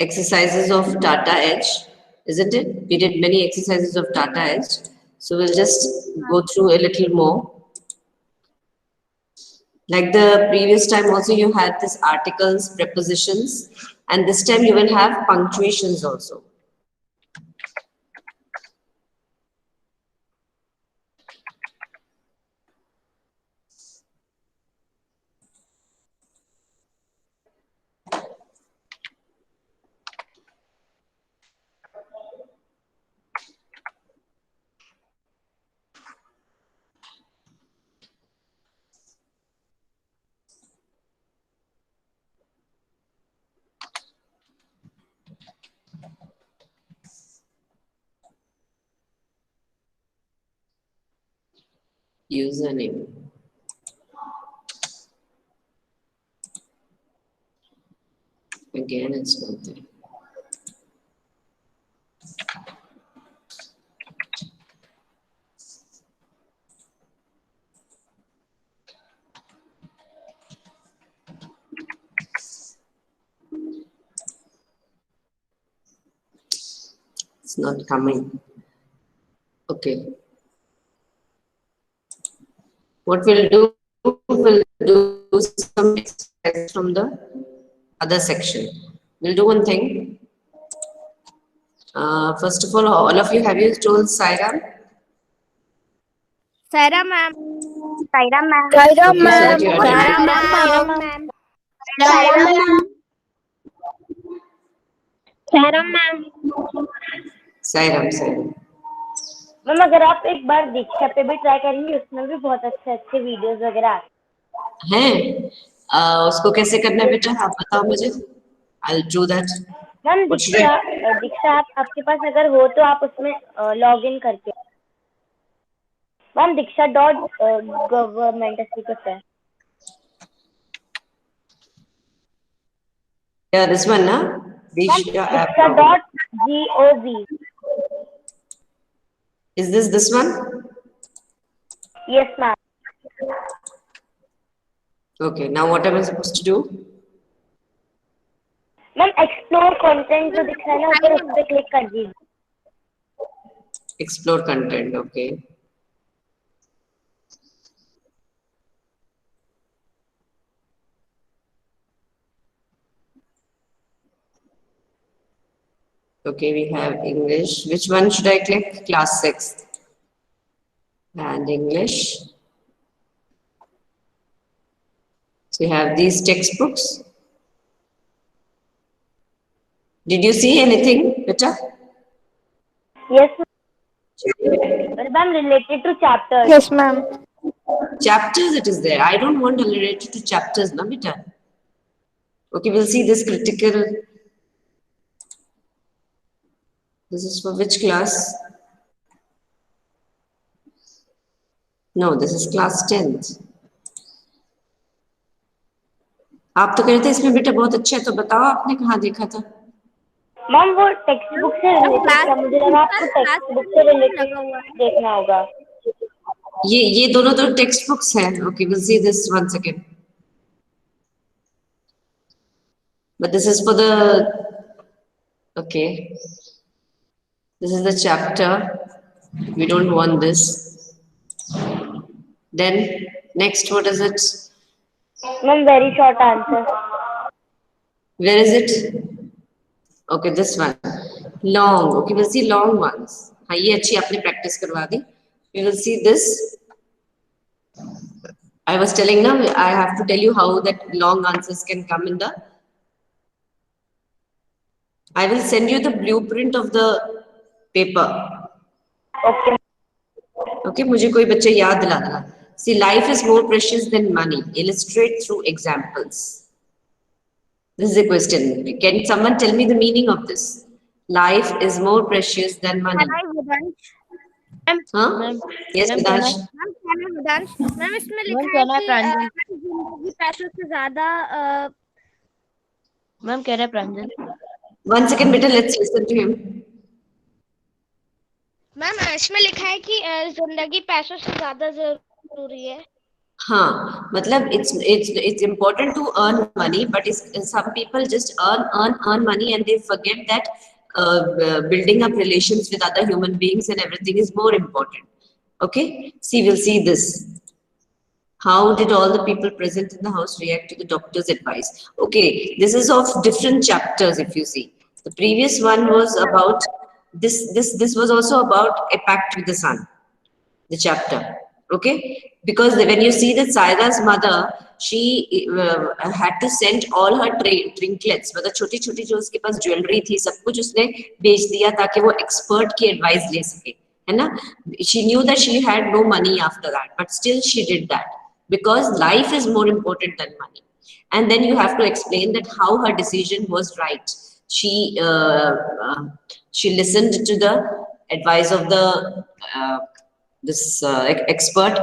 exercises of data edge, isn't it? We did many exercises of data edge. So we'll just go through a little more. Like the previous time also you had this articles, prepositions, and this time you will have punctuations also. Username. Again, it's not there. It's not coming. Okay. What we'll do, we'll do some exercise from the other section. We'll do one thing. First of all of you, have you told Sairam? Saira ma'am. Saira ma'am. Okay, so that you attended. Saira ma'am. Saira ma'am. Sairam. Ma'am अगर आप एक बार दीक्षा पे भी try करेंगे उसमें भी बहुत अच्छे अच्छे वीडियोस वगैरह आते हैं। उसको कैसे करना है बेटा, आप बताओ मुझे। I'll do that. मैम दीक्षा आपके पास अगर हो तो आप उसमें लॉग इन करके मैम diksha.government ऐसे कुछ है। Yeah, this one, na? diksha.gov. Is this one? Yes, ma'am. Okay, now what am I supposed to do? Ma'am explore content जो दिख रहा है ना ऊपर उस पे क्लिक कर दीजिए। Explore content, okay. Okay, we have English. Which one should I click? Class 6. And English. So you have these textbooks. Did you see anything, Beta? Yes, ma'am. Related to chapters. Yes, ma'am. Chapters it is there. I don't want related to chapters, na Beta? Okay, we'll see this critical. This is for which class? No, this is class 10th. आप तो कहते इसमें बेटा बहुत अच्छा है, तो बताओ आपने कहाँ देखा था? मैम वो टेक्स्ट बुक से रिलेटेड था, मुझे लगा आपको टेक्स्ट बुक से रिलेटेड देखना होगा। ये दोनों तो टेक्स्ट बुक्स हैं। Okay, we'll see this one second. But this is for the, okay. This is the chapter. We don't want this. Then next, what is it? Ma'am, very short answer. Where is it? Okay, this one. Long. Okay, we'll see long ones. हाँ, ये अच्छी आपने practice करवा दी. We will see this. I was telling now, I have to tell you how that long answers can come in the. I will send you the blueprint of the paper. Okay. Okay, मुझे कोई बच्चे याद दिला देना. See, life is more precious than money. Illustrate through examples. This is a question. Can someone tell me the meaning of this? Life is more precious than money. Huh? Yes, Vidansh. Ma'am इसमें लिखा है कि जिंदगी पैसों से ज्यादा ma'am कह रहे हैं प्रांजल। 1 second, बेटा, let's listen to him. Ma'am इसमें लिखा है कि जिंदगी पैसों से ज्यादा जरूरी है। मतलब it's important to earn money, but some people just earn money and they forget that building up relations with other human beings and everything is more important. Okay, see, we'll see this. How did all the people present in the house react to the doctor's advice? Okay, this is of different chapters. If you see, the previous one was about this. This was also about a pact with the sun, the chapter. Okay, because when you see that Saida's mother, she had to send all her trinklets, मतलब छोटी छोटी जो उसके पास jewellery थी, सब कुछ उसने बेच दिया ताकि वो एक्सपर्ट की एडवाइस ले सके, है ना? She knew that she had no money after that, but still she did that because life is more important than money. And then you have to explain that how her decision was right. She listened to the advice of the expert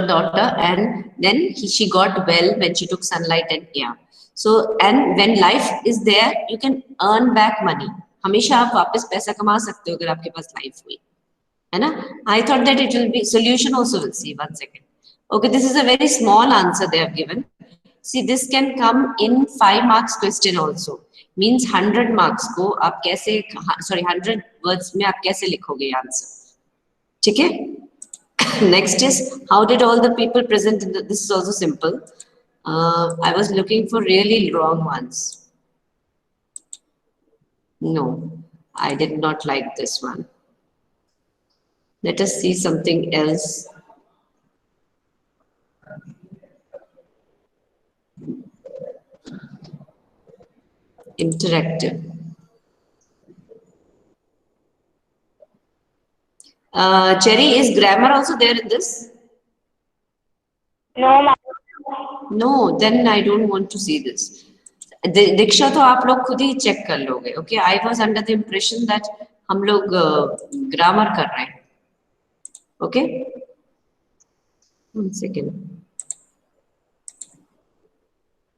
daughter, and then she got well when she took sunlight and air. So, and when life is there, you can earn back money. हमेशा आप वापस पैसा कमा सकते हो अगर आपके पास life हुई, है ना? I thought that it will be solution also. We'll see. 1 second. Okay, this is a very small answer they have given. See, this can come in 5 marks question also. Means 100 marks को आप कैसे, sorry, 100 words में आप कैसे लिखोगे answer? ठीक है? Next is, how did all the people present in this is also simple. I was looking for really wrong ones. No, I did not like this one. Let us see something else. Interactive. Cherry, is grammar also there in this? No, ma'am. No, then I don't want to see this. दीक्षा तो आप लोग खुद ही check कर लोगे. Okay, I was under the impression that हम लोग grammar कर रहे हैं. Okay, 1 second.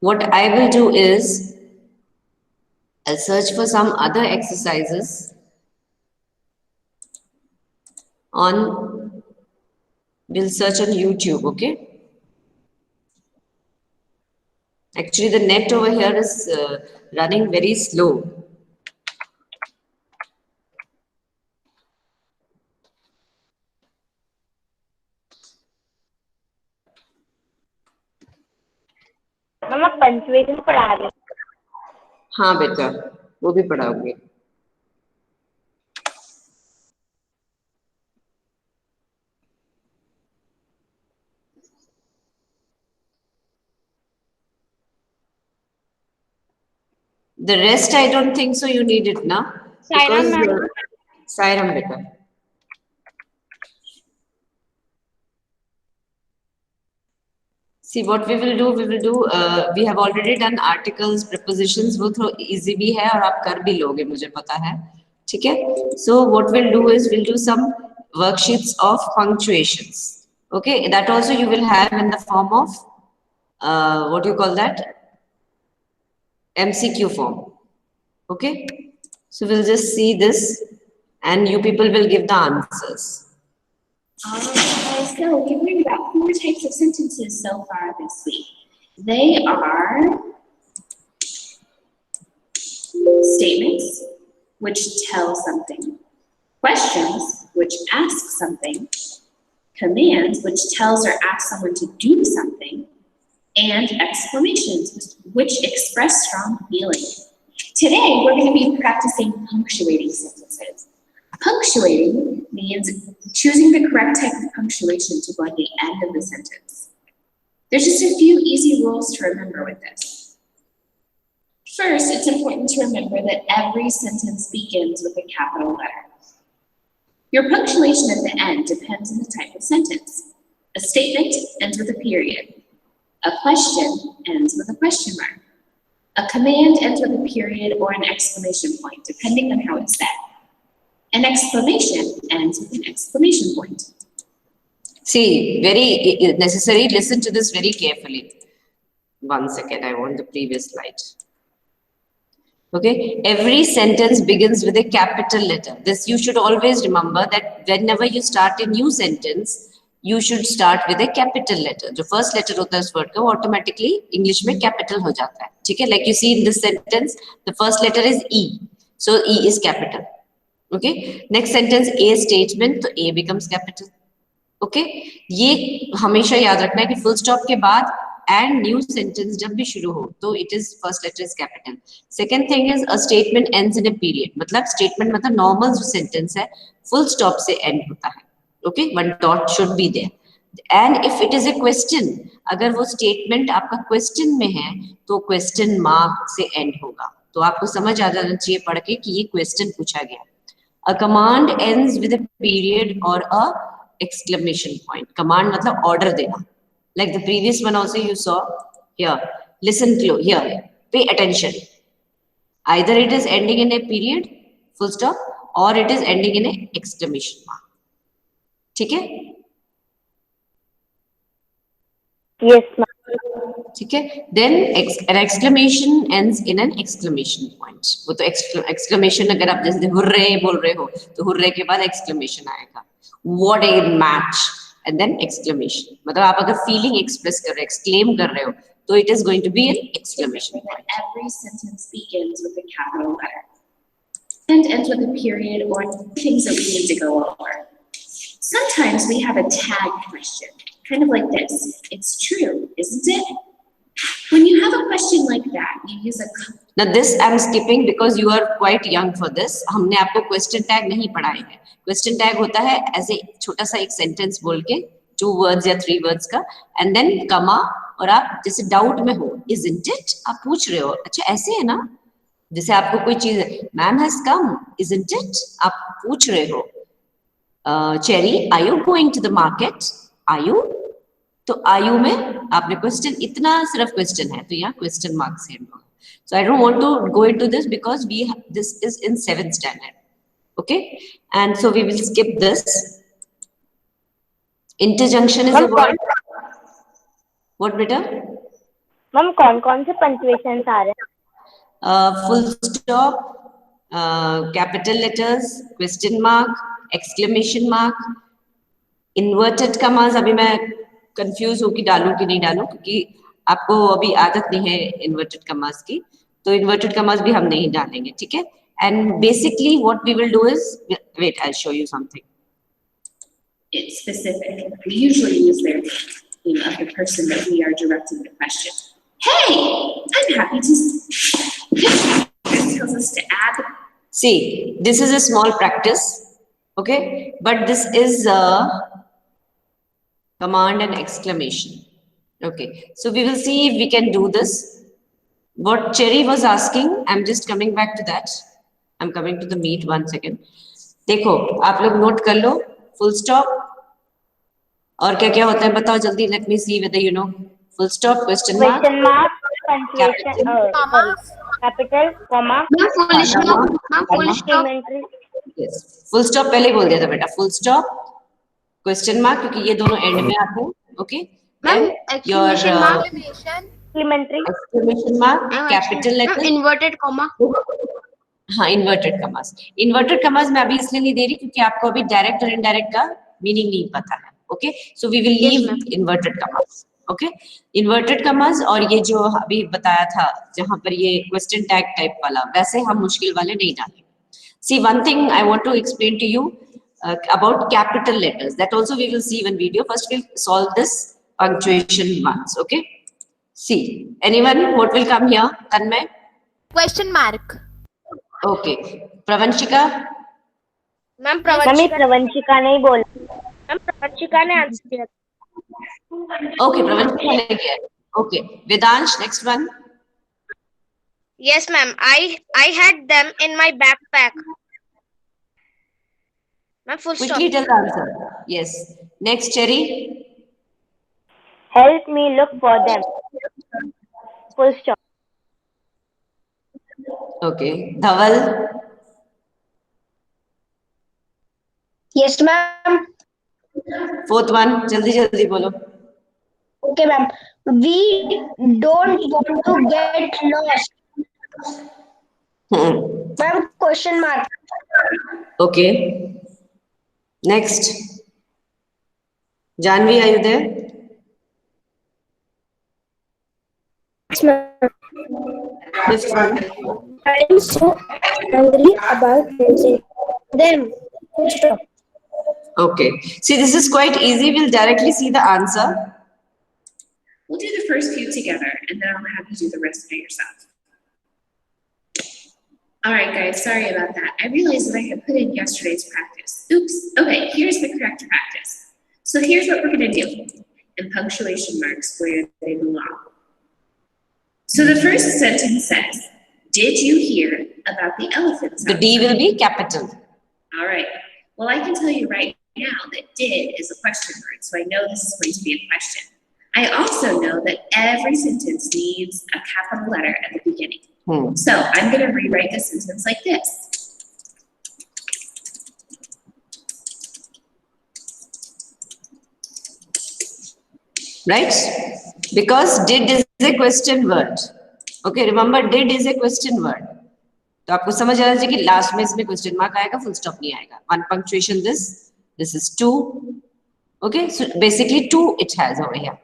What I will do is I'll search for some other exercises on, we'll search on YouTube. Okay. Actually, the net over here is running very slow. मम्मा punctuation पढ़ा रही हूँ. हाँ बेटा, वो भी पढ़ाओगे. The rest, I don't think so. You need it, na? Sairam, ma'am. Sairam, beta. See, what we will do, we have already done articles, prepositions, वो थोड़ा easy भी है और आप कर भी लोगे, मुझे पता है, ठीक है? So what we'll do is we'll do some worksheets of punctuations. Okay, that also you will have in the form of what do you call that? MCQ form. Okay, so we'll just see this, and you people will give the answers. So we've learned about 4 types of sentences so far this week. They are statements, which tell something, questions, which ask something, commands, which tells or asks someone to do something, and exclamations, which express strong feeling. Today, we're going to be practicing punctuating sentences. Punctuating means choosing the correct type of punctuation to go at the end of the sentence. There's just a few easy rules to remember with this. First, it's important to remember that every sentence begins with a capital letter. Your punctuation at the end depends on the type of sentence. A statement ends with a period. A question ends with a question mark. A command ends with a period or an exclamation point, depending on how it's said. An exclamation ends with an exclamation point. See, very necessary. Listen to this very carefully. 1 second, I want the previous slide. Okay, every sentence begins with a capital letter. This you should always remember, that whenever you start a new sentence, you should start with a capital letter. जो first letter होता है उस word का वो automatically English में capital हो जाता है. ठीक है? Like you see in this sentence, the first letter is E, so E is capital. Okay? Next sentence, A statement, तो A becomes capital. Okay? ये हमेशा याद रखना है कि full stop के बाद and new sentence जब भी शुरू हो तो it is first letter is capital. Second thing is a statement ends in a period. मतलब statement मतलब normal जो sentence है full stop से end होता है. Okay, one dot should be there. And if it is a question, अगर वो statement आपका question में है, तो question mark से end होगा. तो आपको समझ आ जाना चाहिए पढ़ के कि ये question पूछा गया. A command ends with a period or a exclamation point. Command मतलब order देना. Like the previous one also you saw here. Listen close here. Pay attention. Either it is ending in a period, full stop, or it is ending in a exclamation mark. ठीक है? Yes, ma'am. ठीक है? Then an exclamation ends in an exclamation point. वो तो exclamation अगर आप जैसे hurray बोल रहे हो तो हुर्रे के बाद exclamation आएगा. What a match! And then exclamation. मतलब आप अगर feeling express कर रहे हो, exclaim कर रहे हो, तो it is going to be an exclamation point. Every sentence begins with a capital letter and ends with a period or things that we need to go over. Sometimes we have a tag question, kind of like this. It's true, isn't it? When you have a question like that, you use a... Now this I'm skipping because you are quite young for this. हमने आपको question tag नहीं पढ़ाए हैं. Question tag होता है ऐसे छोटा सा एक sentence बोल के 2 words या 3 words का and then comma और आप जैसे doubt में हो, isn't it? आप पूछ रहे हो, अच्छा ऐसे है ना? जैसे आपको कोई चीज ma'am has come, isn't it? आप पूछ रहे हो. Cherry, are you going to the market? Are you? तो are you में आपने question इतना सिर्फ question है तो यहाँ question marks है. So I don't want to go into this because this is in 7th standard. Okay, and so we will skip this. Interjunction is a word. What beta? Ma'am कौन से punctuations आ रहे हैं? Full stop, capital letters, question mark, exclamation mark, inverted commas. अभी मैं confuse हूँ कि डालूं कि नहीं डालूं क्योंकि आपको अभी आदत नहीं है inverted commas की, तो inverted commas भी हम नहीं डालेंगे, ठीक है? And basically what we will do is, wait, I'll show you something. It's specific. We usually use their name of the person that we are directing the question. Hey, I'm happy to... This tells us to add... See, this is a small practice, okay? But this is a command and exclamation. Okay, so we will see if we can do this. What Cherry was asking, I'm just coming back to that. I'm coming to the meat 1 second. देखो, आप लोग note कर लो, full stop. और क्या क्या होता है बताओ जल्दी. Let me see whether you know. Full stop, question mark. Question mark, punctuation, capital, comma. full stop. Supplementary. Yes, full stop पहले ही बोल दिया था बेटा. Full stop, question mark क्योंकि ये दोनों end में आते हैं. Okay. Ma'am, Your Supplementary. exclamation mark, capital letter. Inverted comma. हाँ, inverted commas. Inverted commas मैं अभी इसलिए नहीं दे रही क्योंकि आपको अभी direct और indirect का meaning नहीं पता है. Okay, so we will leave inverted commas. Okay, inverted commas और ये जो अभी बताया था जहाँ पर ये question tag type वाला वैसे हम मुश्किल वाले नहीं डालेंगे. See, one thing I want to explain to you about capital letters. That also we will see in video. First we'll solve this punctuation once. Okay. See, anyone what will come here? Tanmay? Question mark. Okay. Pravanshika? Ma'am, प्रवंशिका नहीं बोल. Ma'am, Pravanshika ने answer दिया. Okay, Pravanshika ने किया. Okay. Vedansh, next one. Yes, ma'am. I had them in my backpack. Ma'am, full stop. Quickly tell the answer. Yes. Next, Cherry. Help me look for them. Full stop. Okay. Dhaval. Yes, ma'am. 4th one. जल्दी जल्दी बोलो. Okay, ma'am. We don't want to get lost. Ma'am, question mark. Okay. Next. Janvi, are you there? Yes, ma'am. I am so angry about losing them. Full stop. Okay. See, this is quite easy. We'll directly see the answer. We'll do the first few together, and then I'll have you do the rest by yourself. All right, guys, sorry about that. I realized that I had put in yesterday's practice. Oops. Okay, here's the correct practice. So here's what we're going to do, and punctuation marks where they belong. So the first sentence says, did you hear about the elephants? The D will be capital. All right. Well, I can tell you right now that did is a question word, so I know this is going to be a question. I also know that every sentence needs a capital letter at the beginning. So I'm going to rewrite the sentence like this. Right? Because did is a question word. Okay, remember did is a question word. तो आपको समझ आना चाहिए कि last में इसमें question mark आएगा, full stop नहीं आएगा. One punctuation this is 2. Okay, so basically 2 it has over here.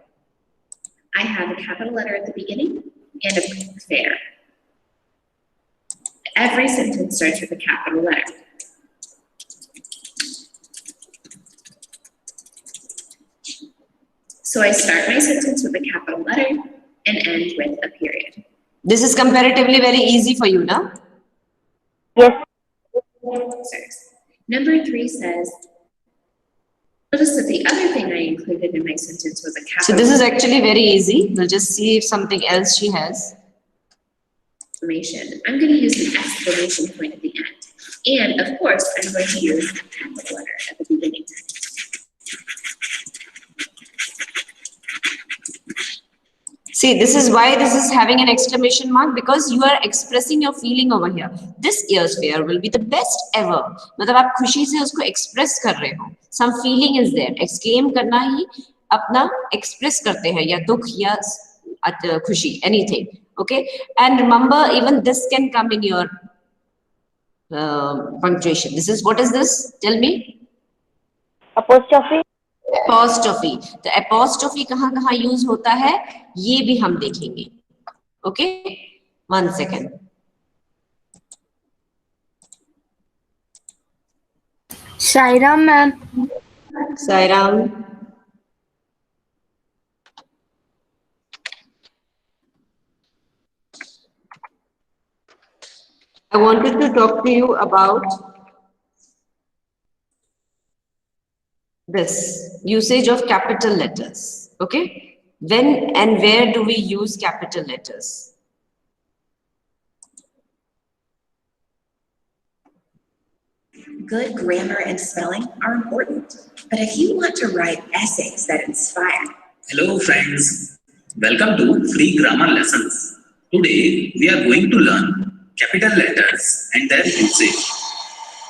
I have a capital letter at the beginning and a fair. Every sentence starts with a capital letter. So I start my sentence with a capital letter and end with a period. This is comparatively very easy for you, na? Yes. Number 3 says, notice that the other thing I included in my sentence was a capital. So this is actually very easy. We'll just see if something else she has. Exclamation. I'm going to use an exclamation point at the end. And of course, I'm going to use a capital letter at the beginning. See, this is why this is having an exclamation mark, because you are expressing your feeling over here. This year's fair will be the best ever. मतलब आप खुशी से उसको express कर रहे हो. Some feeling is there. Exclaim करना ही अपना express करते हैं, या दुख या खुशी, anything. Okay, and remember, even this can come in your punctuation. This is, what is this? Tell me. Apostrophe. Apostrophe. The apostrophe कहाँ use होता है, ये भी हम देखेंगे. Okay, 1 second. Sairam ma'am. Sairam. I wanted to talk to you about this usage of capital letters. Okay, when and where do we use capital letters? Good grammar and spelling are important, but if you want to write essays that inspire. Hello friends, welcome to Free Grammar Lessons. Today we are going to learn capital letters and their usage.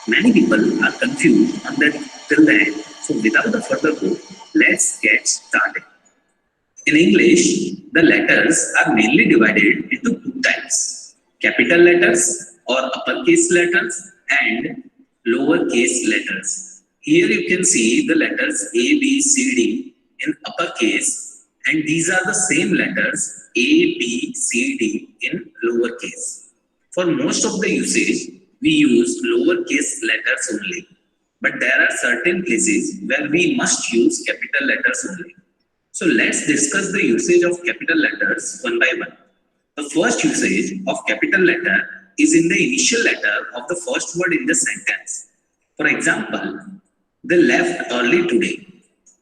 Many people are confused on that till the end, so without the further ado, let's get started. In English, the letters are mainly divided into 2 types: capital letters or uppercase letters and lowercase letters. Here you can see the letters A, B, C, D in uppercase, and these are the same letters A, B, C, D in lowercase. For most of the usage, we use lowercase letters only, but there are certain places where we must use capital letters only. So let's discuss the usage of capital letters one by one. The first usage of capital letter is in the initial letter of the first word in the sentence. For example, they left early today.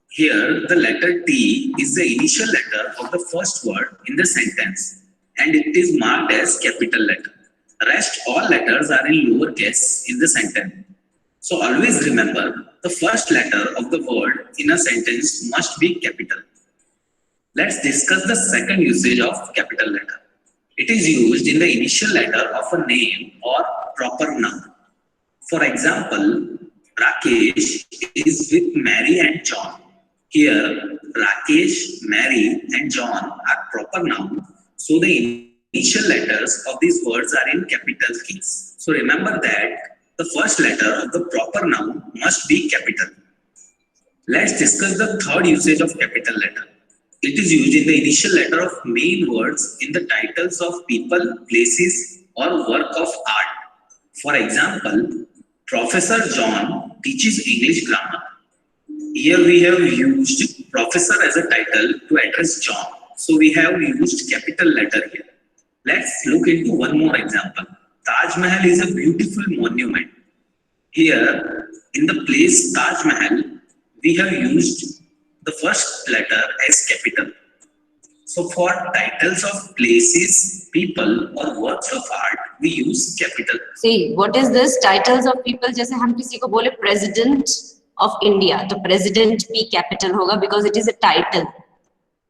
Here, the letter T is the initial letter of the first word in the sentence, and it is marked as capital letter. Rest all letters are in lowercase in the sentence. So always remember, the first letter of the word in a sentence must be capital. Let's discuss the second usage of capital letter. It is used in the initial letter of a name or proper noun. For example, Rakesh is with Mary and John. Here, Rakesh, Mary and John are proper nouns, so the initial letters of these words are in capital case. So remember that the first letter of the proper noun must be capital. Let's discuss the third usage of capital letter. It is used in the initial letter of main words in the titles of people, places, or work of art. For example, Professor John teaches English grammar. Here we have used professor as a title to address John. So we have used capital letter here. Let's look into one more example. Taj Mahal is a beautiful monument. Here in the place Taj Mahal, we have used the first letter as capital. So for titles of places, people or works of art, we use capital. See, what is this? Titles of people, जैसे हम किसी को बोले President of India, तो President भी capital होगा because it is a title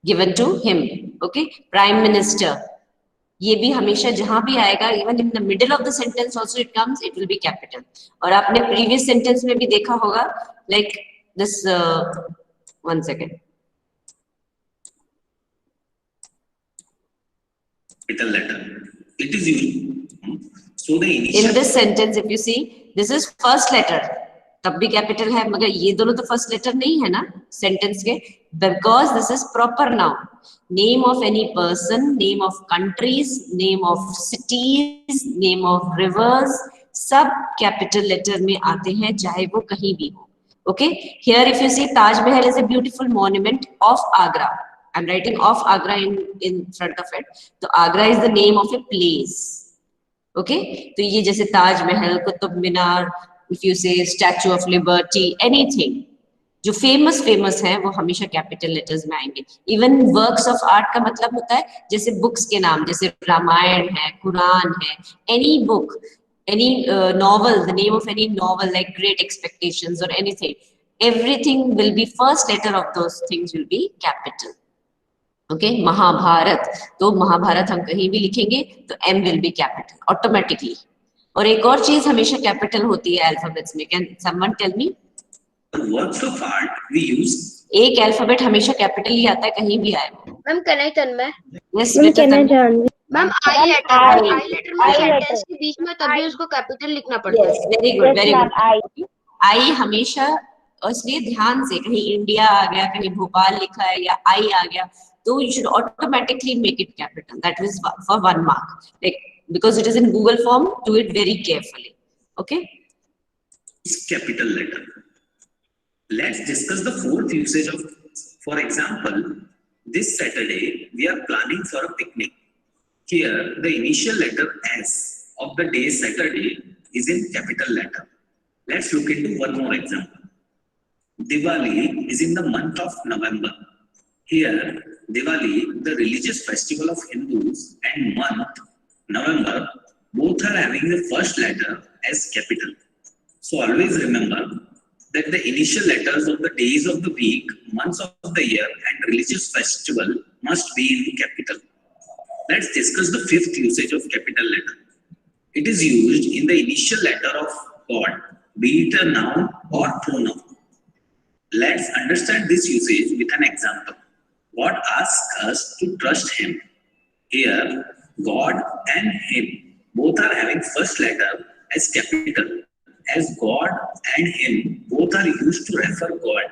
given to him. Okay, Prime Minister. ये भी हमेशा जहां भी आएगा, even in the middle of the sentence also it comes, it will be capital. और आपने previous sentence में भी देखा होगा, like this. One second. Capital letter. It is used. So the initial. In this sentence, if you see, this is first letter. तब भी capital है, मगर ये दोनों तो first letter नहीं है ना sentence के, because this is proper noun. Name of any person, name of countries, name of cities, name of rivers, सब capital letter में आते हैं, चाहे वो कहीं भी हो. Okay, here if you see Taj Mahal is a beautiful monument of Agra. I'm writing of Agra in front of it. So Agra is the name of a place. Okay, तो ये जैसे Taj Mahal, Qutub Minar, if you say Statue of Liberty, anything जो famous हैं वो हमेशा capital letters में आएंगे. Even works of art का मतलब होता है जैसे books के नाम, जैसे रामायण है, कुरान है, any book, any novel, the name of any novel like Great Expectations or anything, everything will be first letter of those things will be capital. Okay, Mahabharat, तो महाभारत हम कहीं भी लिखेंगे तो M will be capital automatically. और एक और चीज हमेशा capital होती है alphabets में. Can someone tell me? Works of art we use. एक alphabet हमेशा capital ही आता है कहीं भी आए. Ma'am can I Tanmay? Yes, बेटा तन्मय. मैम I लेटर में सेंटेंस के बीच में तभी उसको कैपिटल लिखना पड़ता है. Yes, very good, very good. I हमेशा, इसलिए ध्यान से, कहीं इंडिया आ गया, कहीं भोपाल लिखा है या I आ गया, तो you should automatically make it capital. That is for 1 mark. Like because it is in Google form, do it very carefully. Okay. Capital letter. Let's discuss the fourth usage of. For example, this Saturday we are planning for a picnic. Here, the initial letter S of the day Saturday is in capital letter. Let's look into one more example. Diwali is in the month of November. Here, Diwali, the religious festival of Hindus, and month, November, both are having the first letter as capital. So always remember that the initial letters of the days of the week, months of the year, and religious festival must be in capital. Let's discuss the fifth usage of capital letter. It is used in the initial letter of God, be it a noun or pronoun. Let's understand this usage with an example. God asks us to trust Him. Here, God and Him both are having first letter as capital, as God and Him both are used to refer God.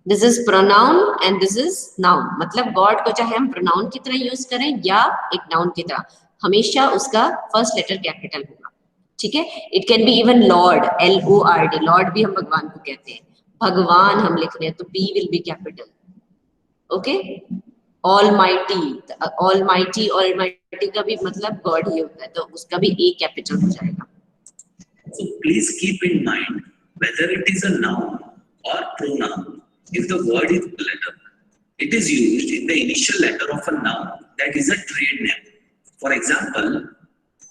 This is pronoun and this is noun. मतलब God को चाहे हम pronoun की तरह use करें या एक noun की तरह, हमेशा उसका first letter capital होगा. ठीक है? It can be even Lord, L-O-R-D. Lord भी हम भगवान को कहते हैं. भगवान हम लिख रहे हैं तो B will be capital. Okay? Almighty, Almighty का भी मतलब God ही होता है, तो उसका भी A capital हो जाएगा. So please keep in mind whether it is a noun or pronoun. If the word is a letter, it is used in the initial letter of a noun that is a trade name. For example,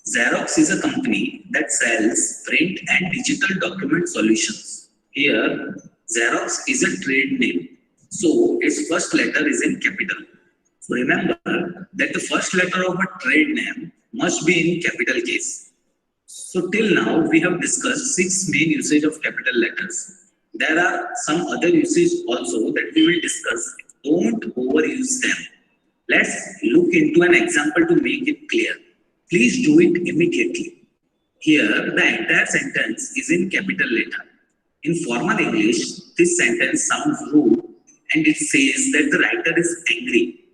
Xerox is a company that sells print and digital document solutions. Here, Xerox is a trade name, so its first letter is in capital. So remember that the first letter of a trade name must be in capital case. So till now we have discussed 6 main usage of capital letters. There are some other usages also that we will discuss. Don't overuse them. Let's look into an example to make it clear. Please do it immediately. Here, the entire sentence is in capital letter. In formal English, this sentence sounds rude and it says that the writer is angry.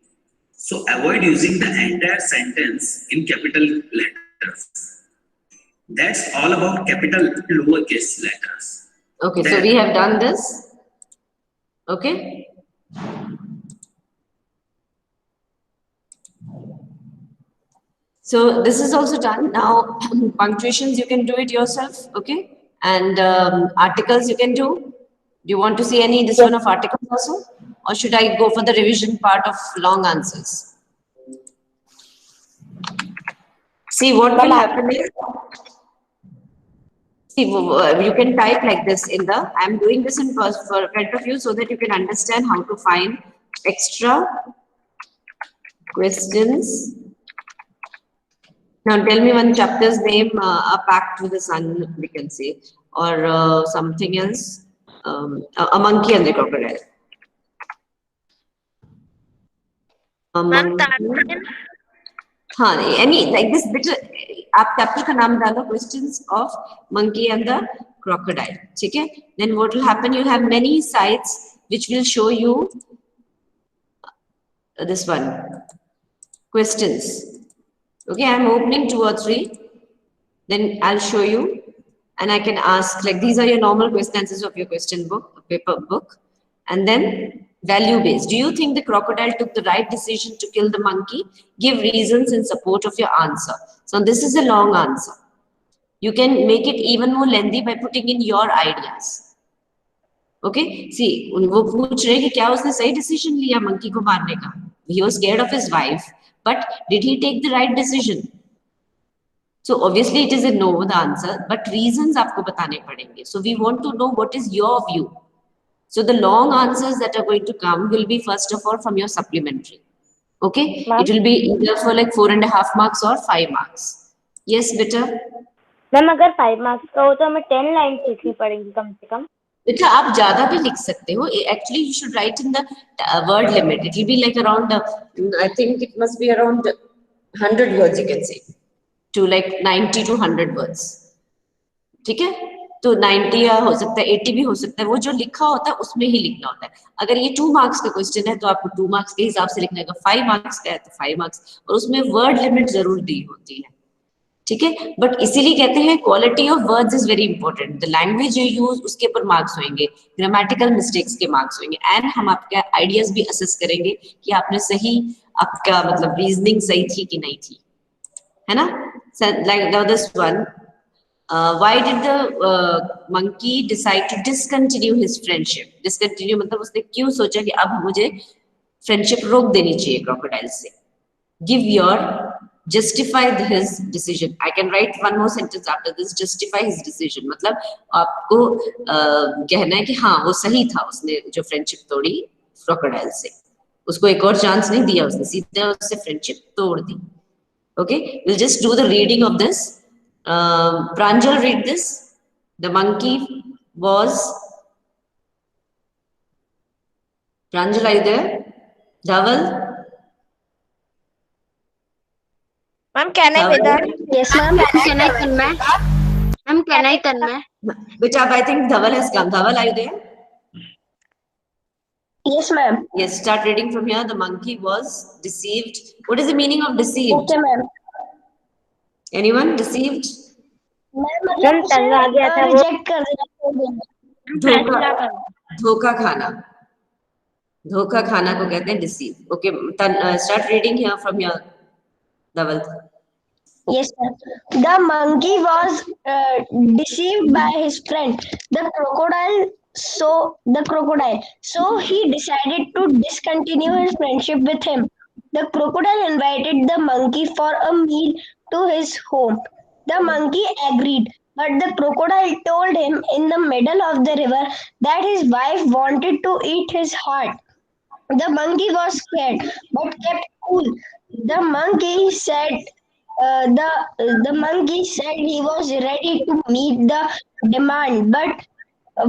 So avoid using the entire sentence in capital letters. That's all about capital lowercase letters. Okay, so we have done this. Okay. So this is also done. Now, punctuations, you can do it yourself. Okay. And articles you can do. Do you want to see this one of articles also? Or should I go for the revision part of long answers? See, what will happen is, see, you can type like this in the, I'm doing this in front of you so that you can understand how to find extra questions. Now tell me one chapter's name, A Pact with the Sun, we can say, or something else, A Monkey and the Crocodile. हाँ, any like this bit, आप chapter का नाम डालो, questions of monkey and the crocodile, ठीक है? Then what will happen? You have many sites which will show you this one, questions. Okay, I'm opening 2 or 3. Then I'll show you, and I can ask like these are your normal question answers of your question book, paper book, and then value based. Do you think the crocodile took the right decision to kill the monkey? Give reasons in support of your answer. So this is a long answer. You can make it even more lengthy by putting in your ideas. Okay, see, वो पूछ रहे कि क्या उसने सही decision लिया monkey को मारने का? He was scared of his wife, but did he take the right decision? So obviously it is a no, the answer, but reasons आपको बताने पड़ेंगे. So we want to know what is your view. So the long answers that are going to come will be first of all from your supplementary. Okay, it will be either for like 4.5 marks or 5 marks. Yes, beta. Ma'am अगर 5 marks का हो तो हमें 10 lines लिखनी पड़ेंगी कम से कम. बेटा आप ज्यादा भी लिख सकते हो. Actually, you should write in the word limit. It will be like around, I think it must be around 100 words, you can say, to like 90 to 100 words. ठीक है? तो 90 या हो सकता है 80 भी हो सकता है. वो जो लिखा होता है उसमें ही लिखना होता है. अगर ये 2 marks का क्वेश्चन है तो आपको 2 marks के हिसाब से लिखना है. 5 marks का है तो 5 marks, और उसमें वर्ड लिमिट जरूर दी होती है. ठीक है, बट इसीलिए कहते हैं quality of words is very important. The language you use उसके ऊपर मार्क्स होंगे, ग्रामेटिकल मिस्टेक्स के मार्क्स होंगे, एंड हम आपका आइडियाज भी असेस करेंगे कि आपने सही, आपका मतलब रीजनिंग सही थी कि नहीं थी, है ना? Like this one, why did the monkey decide to discontinue his friendship? Discontinue मतलब उसने क्यों सोचा कि अब मुझे फ्रेंडशिप रोक देनी चाहिए crocodile से? Give your, justify his decision. I can write one more sentence after this. Justify his decision मतलब आपको कहना है कि हाँ वो सही था, उसने जो फ्रेंडशिप तोड़ी crocodile से, उसको एक और चांस नहीं दिया, उसने सीधा उससे फ्रेंडशिप तोड़ दी. Okay, we'll just do the reading of this. Pranjal, read this. The monkey was. Pranjal, are you there? Dhaval? Ma'am, can I with that? Yes, ma'am. Can I convey? Ma'am, can I convey? Which I think Dhaval has come. Dhaval, are you there? Yes, ma'am. Yes, start reading from here. The monkey was deceived. What is the meaning of deceived? Okay, ma'am. Anyone deceived? Ma'am तंग आ गया था वो. Reject कर देना. धोखा खाना. धोखा खाना को कहते हैं deceive. Okay, start reading here from here, Dhaval. Yes, sir. The monkey was deceived by his friend, the crocodile. So he decided to discontinue his friendship with him. The crocodile invited the monkey for a meal to his home. The monkey agreed, but the crocodile told him in the middle of the river that his wife wanted to eat his heart. The monkey was scared, but kept cool. The monkey said the monkey said he was ready to meet the demand, but but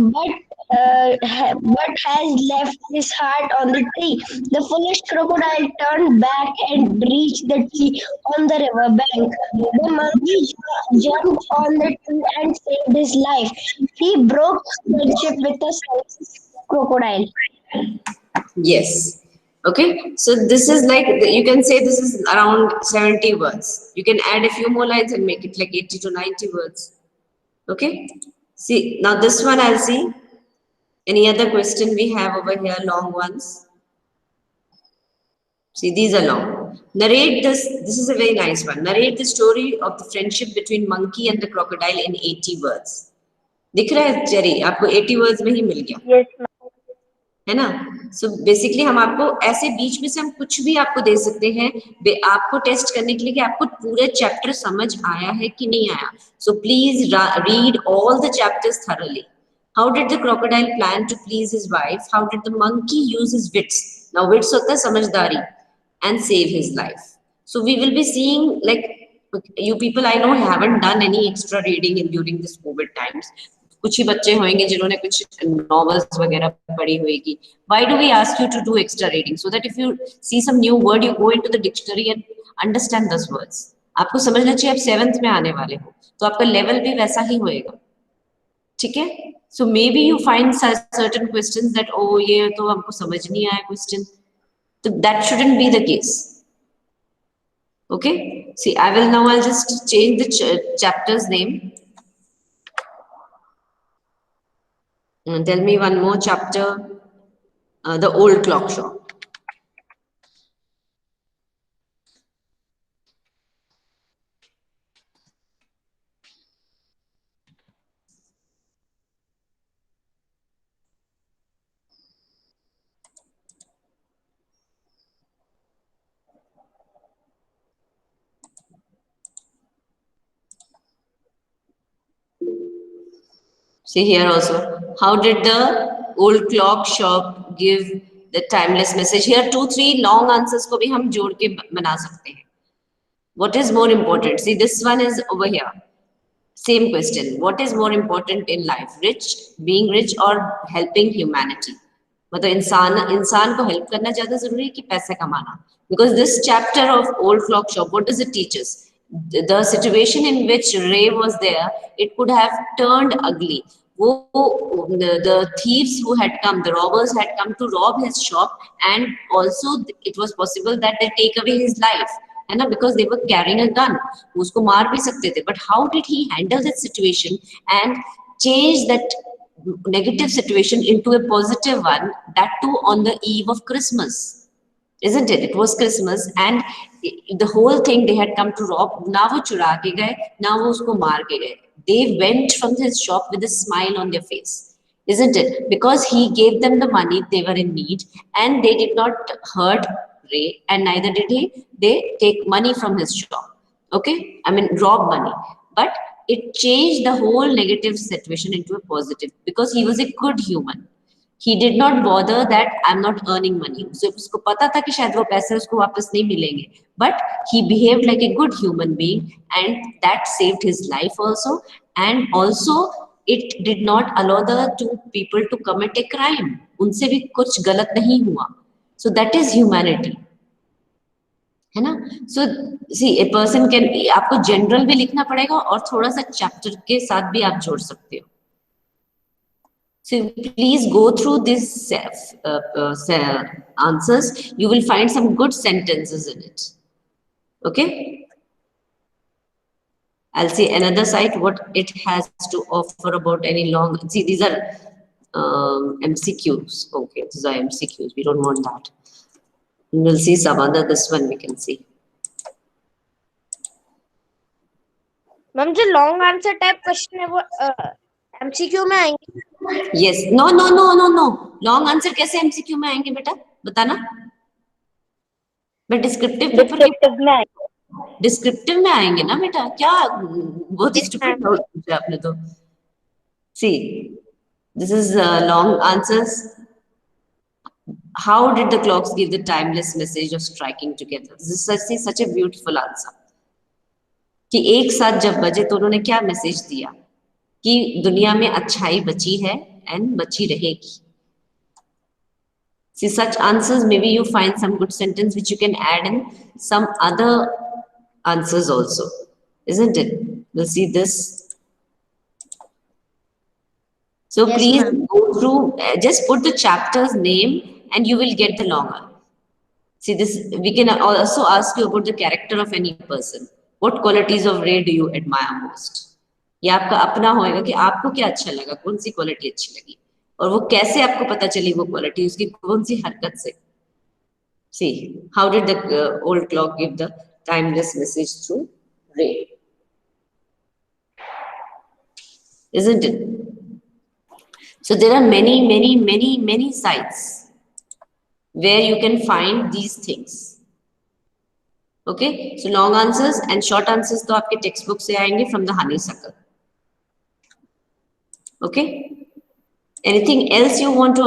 has left his heart on the tree. The foolish crocodile turned back and reached the tree on the river bank. The monkey jumped on the tree and saved his life. He broke friendship with the crocodile. Yes. Okay. So this is like, you can say this is around 70 words. You can add a few more lines and make it like 80 to 90 words. Okay. See, now this one I'll see. Any other question we have over here, long ones? See, these are long. Narrate this. This is a very nice one. Narrate the story of the friendship between monkey and the crocodile in 80 words. दिख रहा है cherry आपको 80 words में ही मिल गया Yes, ma'am. है ना so basically हम आपको ऐसे बीच में से हम कुछ भी आपको दे सकते हैं आपको टेस्ट करने के लिए कि आपको पूरे चैप्टर समझ आया है कि नहीं आया so please read all the chapters thoroughly how did the crocodile plan to please his wife how did the monkey use his wits now wits होता है समझदारी and save his life so we will be seeing like you people I know haven't done any extra reading in during this covid times कुछ ही बच्चे होंगे जिन्होंने कुछ novels वगैरह पढ़ी होगी why do we ask you to do extra reading so that if you see some new word you go into the dictionary and understand those words आपको समझना चाहिए आप 7th में आने वाले हो तो आपका लेवल भी वैसा ही होएगा ठीक है so maybe you find certain questions that oh ये तो हमको समझ नहीं आया question so that shouldn't be the case okay see I'll just change the chapter's name. Tell me one more chapter, the old clock shop. See here also, how did the old clock shop give the timeless message? Here 2-3 long answers को भी हम जोड़ के बना सकते हैं. What is more important? See this one is over here. Same question. What is more important in life? Being rich or helping humanity? मतलब इंसान को help करना ज़्यादा ज़रूरी है कि पैसे कमाना? Because this chapter of old clock shop, what does it teach us? The situation in which Ray was there, it could have turned ugly. The thieves who had come, the robbers had come to rob his shop, and also it was possible that they take away his life. है ना because they were carrying a gun उसको मार भी सकते थे but how did he handle that situation and change that negative situation into a positive one that too on the eve of Christmas isn't it it was Christmas and the whole thing they had come to rob ना वो चुरा के गए ना वो उसको मार के गए they went from his shop with a smile on their face isn't it because he gave them the money they were in need and they did not hurt Ray and neither did they take money from his shop okay I mean rob money but it changed the whole negative situation into a positive because he was a good human he did not bother that I'm not earning money so उसको पता था कि शायद वो पैसे उसको वापस नहीं मिलेंगे but he behaved like a good human being and that saved his life also and also it did not allow the two people to commit a crime उनसे भी कुछ गलत नहीं हुआ so that is humanity है ना so see a person can आपको general भी लिखना पड़ेगा और थोड़ा सा चैप्टर के साथ भी आप जोड़ सकते हो so please go through this answers you will find some good sentences in it okay I'll see another site what it has to offer about any long see these are MCQs okay these are MCQs we don't want that we'll see some other this one we can see ma'am जो long answer type question है वो MCQ में आएंगे yes no long answer कैसे MCQ में आएंगे बेटा बताना मैं डिस्क्रिप्टिव पेपर डिस्क्रिप्टिव में आएंगे ना बेटा क्या बहुत स्टूपिड डाउट पूछा आपने तो see this is long answers how did the clocks give the timeless message of striking together this is such a beautiful answer कि एक साथ जब बजे तो उन्होंने क्या मैसेज दिया कि दुनिया में अच्छाई बची है and बची रहेगी. See, such answers, maybe you find some good sentence which you can add in some other answers also, isn't it? We'll see this. So Yes, please ma'am. go through, just put the chapter's name and you will get the longer. See this, we can also ask you about the character of any person. What qualities of Ray do you admire most? ये आपका अपना होएगा कि आपको क्या अच्छा लगा, कौन सी क्वालिटी अच्छी लगी, और वो कैसे आपको पता चली वो क्वालिटी, उसकी कौन सी हरकत से. See, how did the old clock give the timeless message through Ray? Isn't it? So there are many sites where you can find these things. Okay, so long answers and short answers तो आपके textbook से आएंगे from the honeysuckle. Okay, anything else you want to